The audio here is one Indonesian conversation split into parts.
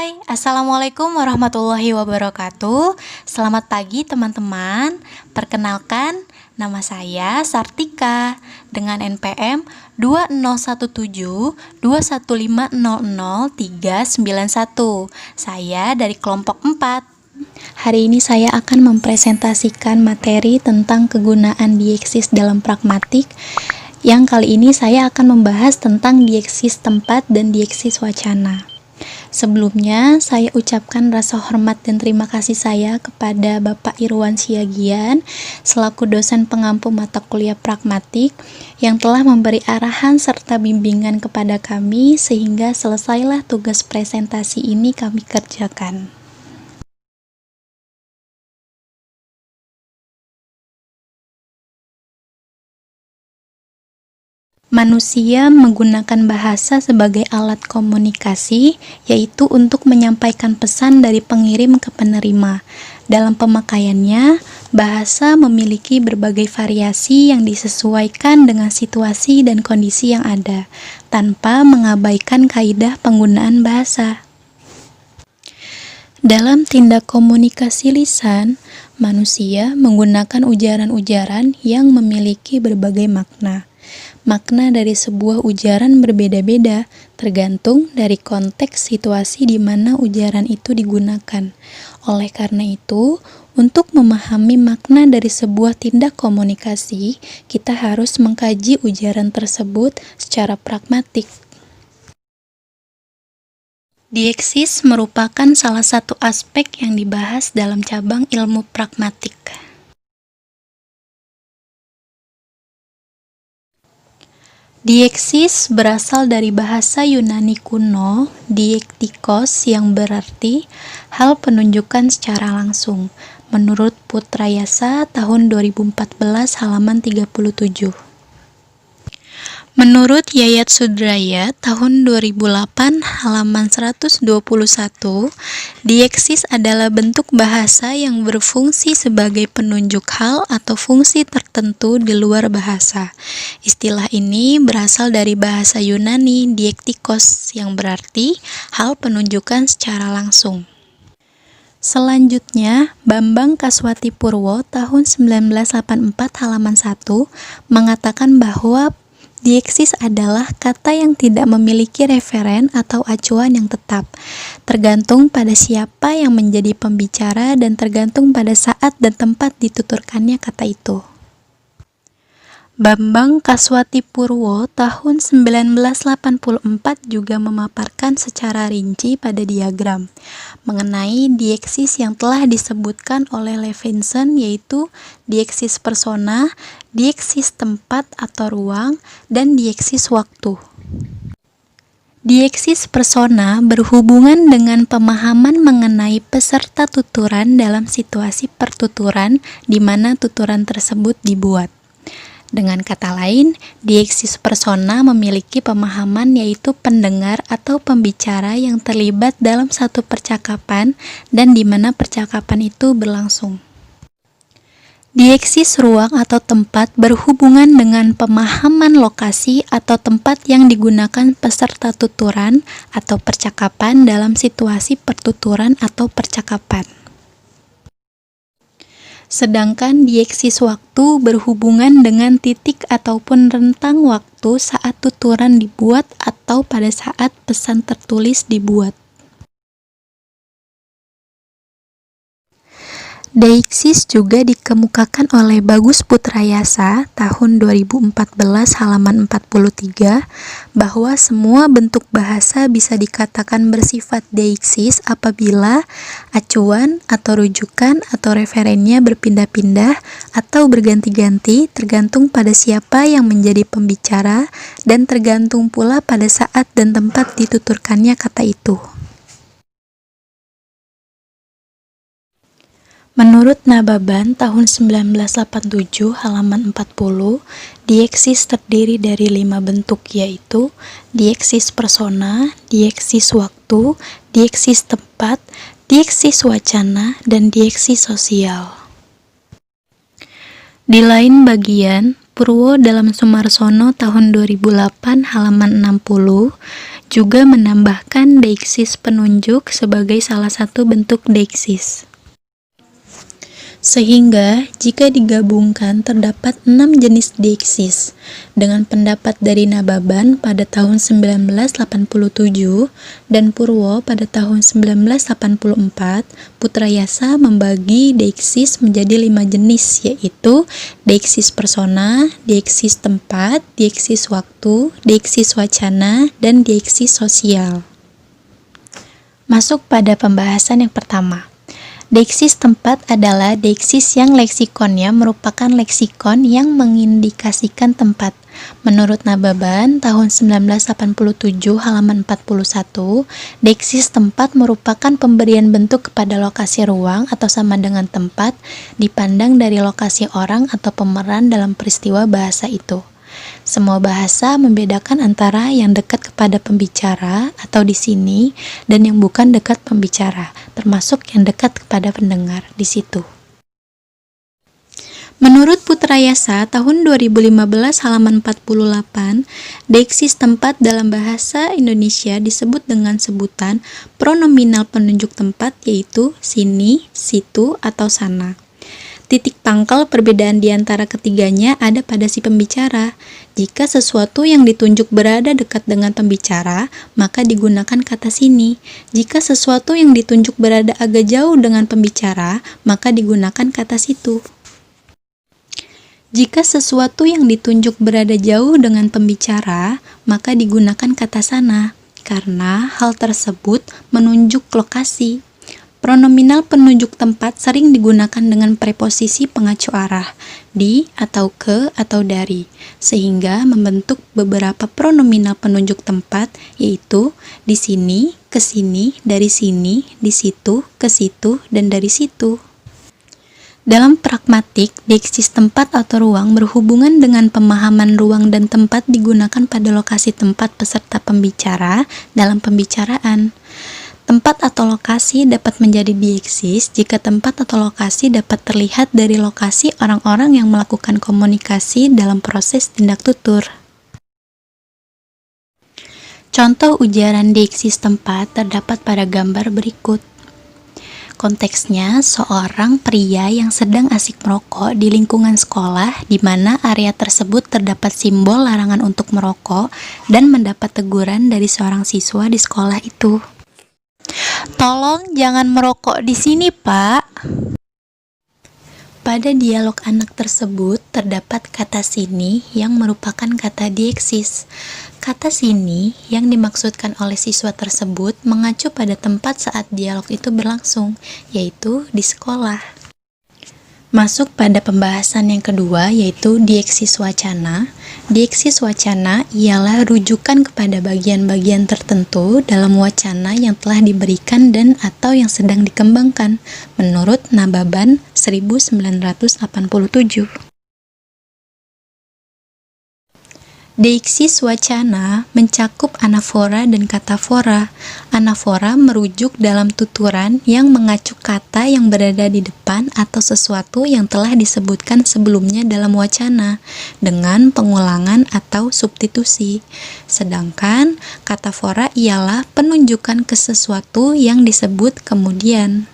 Hai, Assalamualaikum warahmatullahi wabarakatuh. Selamat pagi teman-teman. Perkenalkan, nama saya Sartika dengan NPM 2017215000391. Saya dari kelompok 4. Hari ini saya akan mempresentasikan materi tentang kegunaan dieksis dalam pragmatik. Yang kali ini saya akan membahas tentang dieksis tempat dan dieksis wacana. Sebelumnya, saya ucapkan rasa hormat dan terima kasih saya kepada Bapak Irwan Siagian selaku dosen pengampu mata kuliah pragmatik yang telah memberi arahan serta bimbingan kepada kami sehingga selesailah tugas presentasi ini kami kerjakan. Manusia menggunakan bahasa sebagai alat komunikasi, yaitu untuk menyampaikan pesan dari pengirim ke penerima. Dalam pemakaiannya, bahasa memiliki berbagai variasi yang disesuaikan dengan situasi dan kondisi yang ada, tanpa mengabaikan kaidah penggunaan bahasa. Dalam tindak komunikasi lisan, manusia menggunakan ujaran-ujaran yang memiliki berbagai makna. Makna dari sebuah ujaran berbeda-beda, tergantung dari konteks situasi di mana ujaran itu digunakan. Oleh karena itu, untuk memahami makna dari sebuah tindak komunikasi, kita harus mengkaji ujaran tersebut secara pragmatik. Dieksis merupakan salah satu aspek yang dibahas dalam cabang ilmu pragmatik. Dieksis berasal dari bahasa Yunani kuno, diektikos, yang berarti hal penunjukan secara langsung, menurut Putrayasa tahun 2014 halaman 37. Menurut Yayat Sudraya tahun 2008 halaman 121, dieksis adalah bentuk bahasa yang berfungsi sebagai penunjuk hal atau fungsi tertentu di luar bahasa. Istilah ini berasal dari bahasa Yunani diektikos yang berarti hal penunjukan secara langsung. Selanjutnya, Bambang Kaswatipurwo tahun 1984 halaman 1 mengatakan bahwa dieksis adalah kata yang tidak memiliki referen atau acuan yang tetap, tergantung pada siapa yang menjadi pembicara dan tergantung pada saat dan tempat dituturkannya kata itu. Bambang Kaswatipurwo tahun 1984 juga memaparkan secara rinci pada diagram mengenai dieksis yang telah disebutkan oleh Levinson, yaitu dieksis persona, dieksis tempat atau ruang, dan dieksis waktu. Dieksis persona berhubungan dengan pemahaman mengenai peserta tuturan dalam situasi pertuturan di mana tuturan tersebut dibuat. Dengan kata lain, dieksis persona memiliki pemahaman yaitu pendengar atau pembicara yang terlibat dalam satu percakapan dan di mana percakapan itu berlangsung. Dieksis ruang atau tempat berhubungan dengan pemahaman lokasi atau tempat yang digunakan peserta tuturan atau percakapan dalam situasi pertuturan atau percakapan. Sedangkan dieksis waktu berhubungan dengan titik ataupun rentang waktu saat tuturan dibuat atau pada saat pesan tertulis dibuat. Dieksis juga dikemukakan oleh Bagus Putrayasa tahun 2014 halaman 43 bahwa semua bentuk bahasa bisa dikatakan bersifat dieksis apabila acuan atau rujukan atau referennya berpindah-pindah atau berganti-ganti tergantung pada siapa yang menjadi pembicara dan tergantung pula pada saat dan tempat dituturkannya kata itu. Menurut Nababan tahun 1987 halaman 40, dieksis terdiri dari 5 bentuk, yaitu dieksis persona, dieksis waktu, dieksis tempat, dieksis wacana, dan dieksis sosial. Di lain bagian, Purwo dalam Sumarsono tahun 2008 halaman 60 juga menambahkan deiksis penunjuk sebagai salah satu bentuk deiksis. Sehingga, jika digabungkan terdapat 6 jenis deiksis. Dengan pendapat dari Nababan pada tahun 1987 dan Purwo pada tahun 1984, Putrayasa membagi deiksis menjadi 5 jenis, yaitu deiksis persona, deiksis tempat, deiksis waktu, deiksis wacana, dan deiksis sosial. Masuk pada pembahasan yang pertama. Deiksis tempat adalah deiksis yang leksikonnya merupakan leksikon yang mengindikasikan tempat. Menurut Nababan tahun 1987 halaman 41, deiksis tempat merupakan pemberian bentuk kepada lokasi ruang atau sama dengan tempat dipandang dari lokasi orang atau pemeran dalam peristiwa bahasa itu. Semua bahasa membedakan antara yang dekat kepada pembicara atau di sini dan yang bukan dekat pembicara, termasuk yang dekat kepada pendengar di situ. Menurut Putrayasa tahun 2015 halaman 48, deiksis tempat dalam bahasa Indonesia disebut dengan sebutan pronominal penunjuk tempat, yaitu sini, situ, atau sana. Titik pangkal perbedaan di antara ketiganya ada pada si pembicara. Jika sesuatu yang ditunjuk berada dekat dengan pembicara, maka digunakan kata sini. Jika sesuatu yang ditunjuk berada agak jauh dengan pembicara, maka digunakan kata situ. Jika sesuatu yang ditunjuk berada jauh dengan pembicara, maka digunakan kata sana, karena hal tersebut menunjuk lokasi. Pronominal penunjuk tempat sering digunakan dengan preposisi pengacu arah, di atau ke atau dari, sehingga membentuk beberapa pronominal penunjuk tempat, yaitu di sini, ke sini, dari sini, di situ, ke situ, dan dari situ. Dalam pragmatik, deiksis tempat atau ruang berhubungan dengan pemahaman ruang dan tempat digunakan pada lokasi tempat peserta pembicara dalam pembicaraan. Tempat atau lokasi dapat menjadi deiksis jika tempat atau lokasi dapat terlihat dari lokasi orang-orang yang melakukan komunikasi dalam proses tindak tutur. Contoh ujaran deiksis tempat terdapat pada gambar berikut. Konteksnya, seorang pria yang sedang asik merokok di lingkungan sekolah di mana area tersebut terdapat simbol larangan untuk merokok dan mendapat teguran dari seorang siswa di sekolah itu. "Tolong jangan merokok di sini, Pak." Pada dialog anak tersebut terdapat kata sini yang merupakan kata deiksis. Kata sini yang dimaksudkan oleh siswa tersebut mengacu pada tempat saat dialog itu berlangsung, yaitu di sekolah. Masuk pada pembahasan yang kedua, yaitu deiksis wacana. Deiksis wacana ialah rujukan kepada bagian-bagian tertentu dalam wacana yang telah diberikan dan atau yang sedang dikembangkan, menurut Nababan 1987. Deiksis wacana mencakup anafora dan katafora. Anafora merujuk dalam tuturan yang mengacu kata yang berada di depan atau sesuatu yang telah disebutkan sebelumnya dalam wacana dengan pengulangan atau substitusi. Sedangkan katafora ialah penunjukan ke sesuatu yang disebut kemudian.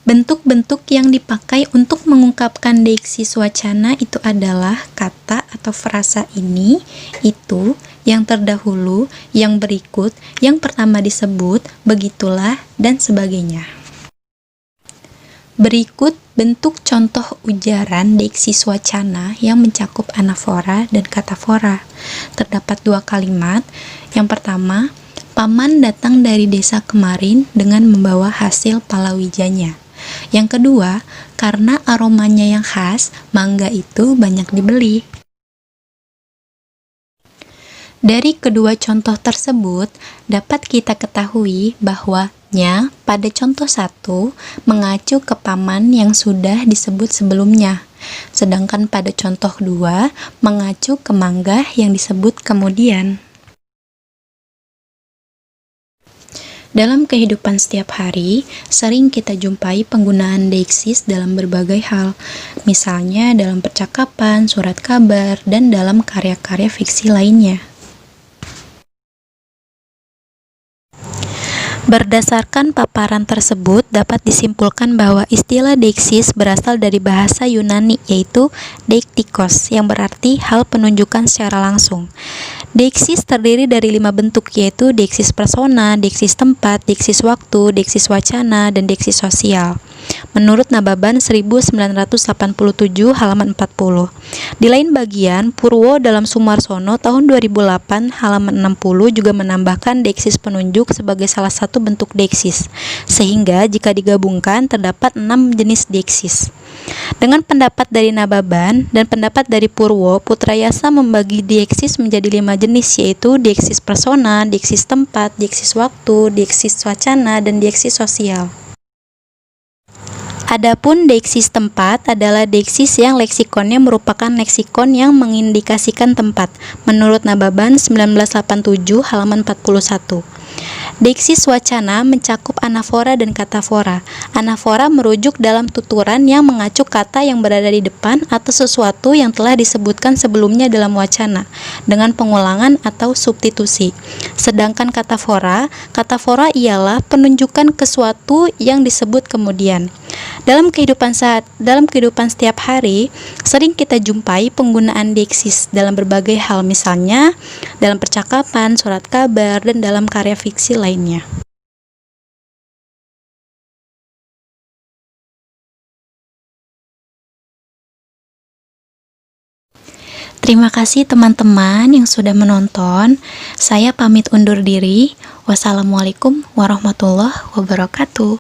Bentuk-bentuk yang dipakai untuk mengungkapkan deiksis wacana itu adalah kata atau frasa ini, itu, yang terdahulu, yang berikut, yang pertama disebut, begitulah, dan sebagainya. Berikut bentuk contoh ujaran deiksis wacana yang mencakup anafora dan katafora. Terdapat 2 kalimat. Yang pertama, paman datang dari desa kemarin dengan membawa hasil palawijanya. Yang kedua, karena aromanya yang khas, mangga itu banyak dibeli. Dari kedua contoh tersebut, dapat kita ketahui bahwa nya pada contoh 1 mengacu ke paman yang sudah disebut sebelumnya, sedangkan pada contoh 2 mengacu ke mangga yang disebut kemudian. Dalam kehidupan setiap hari, sering kita jumpai penggunaan deiksis dalam berbagai hal, misalnya dalam percakapan, surat kabar, dan dalam karya-karya fiksi lainnya. Berdasarkan paparan tersebut, dapat disimpulkan bahwa istilah deiksis berasal dari bahasa Yunani, yaitu deiktikos, yang berarti hal penunjukan secara langsung. Deiksis terdiri dari 5 bentuk, yaitu deiksis persona, deiksis tempat, deiksis waktu, deiksis wacana, dan deiksis sosial. Menurut Nababan 1987 halaman 40. Di lain bagian, Purwo dalam Sumarsono tahun 2008 halaman 60 juga menambahkan deiksis penunjuk sebagai salah satu bentuk deiksis, sehingga jika digabungkan terdapat 6 jenis deiksis. Dengan pendapat dari Nababan dan pendapat dari Purwo, Putrayasa membagi deiksis menjadi 5 jenis, yaitu deiksis persona, deiksis tempat, deiksis waktu, deiksis wacana, dan deiksis sosial. Adapun deiksis tempat adalah deiksis yang leksikonnya merupakan leksikon yang mengindikasikan tempat, menurut Nababan 1987 halaman 41. Deiksis wacana mencakup anafora dan katafora. Anafora merujuk dalam tuturan yang mengacu kata yang berada di depan atau sesuatu yang telah disebutkan sebelumnya dalam wacana, dengan pengulangan atau substitusi. Sedangkan katafora ialah penunjukan ke suatu yang disebut kemudian. Dalam kehidupan setiap hari, sering kita jumpai penggunaan deiksis dalam berbagai hal, misalnya dalam percakapan, surat kabar, dan dalam karya fiksi lainnya. Terima kasih teman-teman yang sudah menonton. Saya pamit undur diri. Wassalamualaikum warahmatullahi wabarakatuh.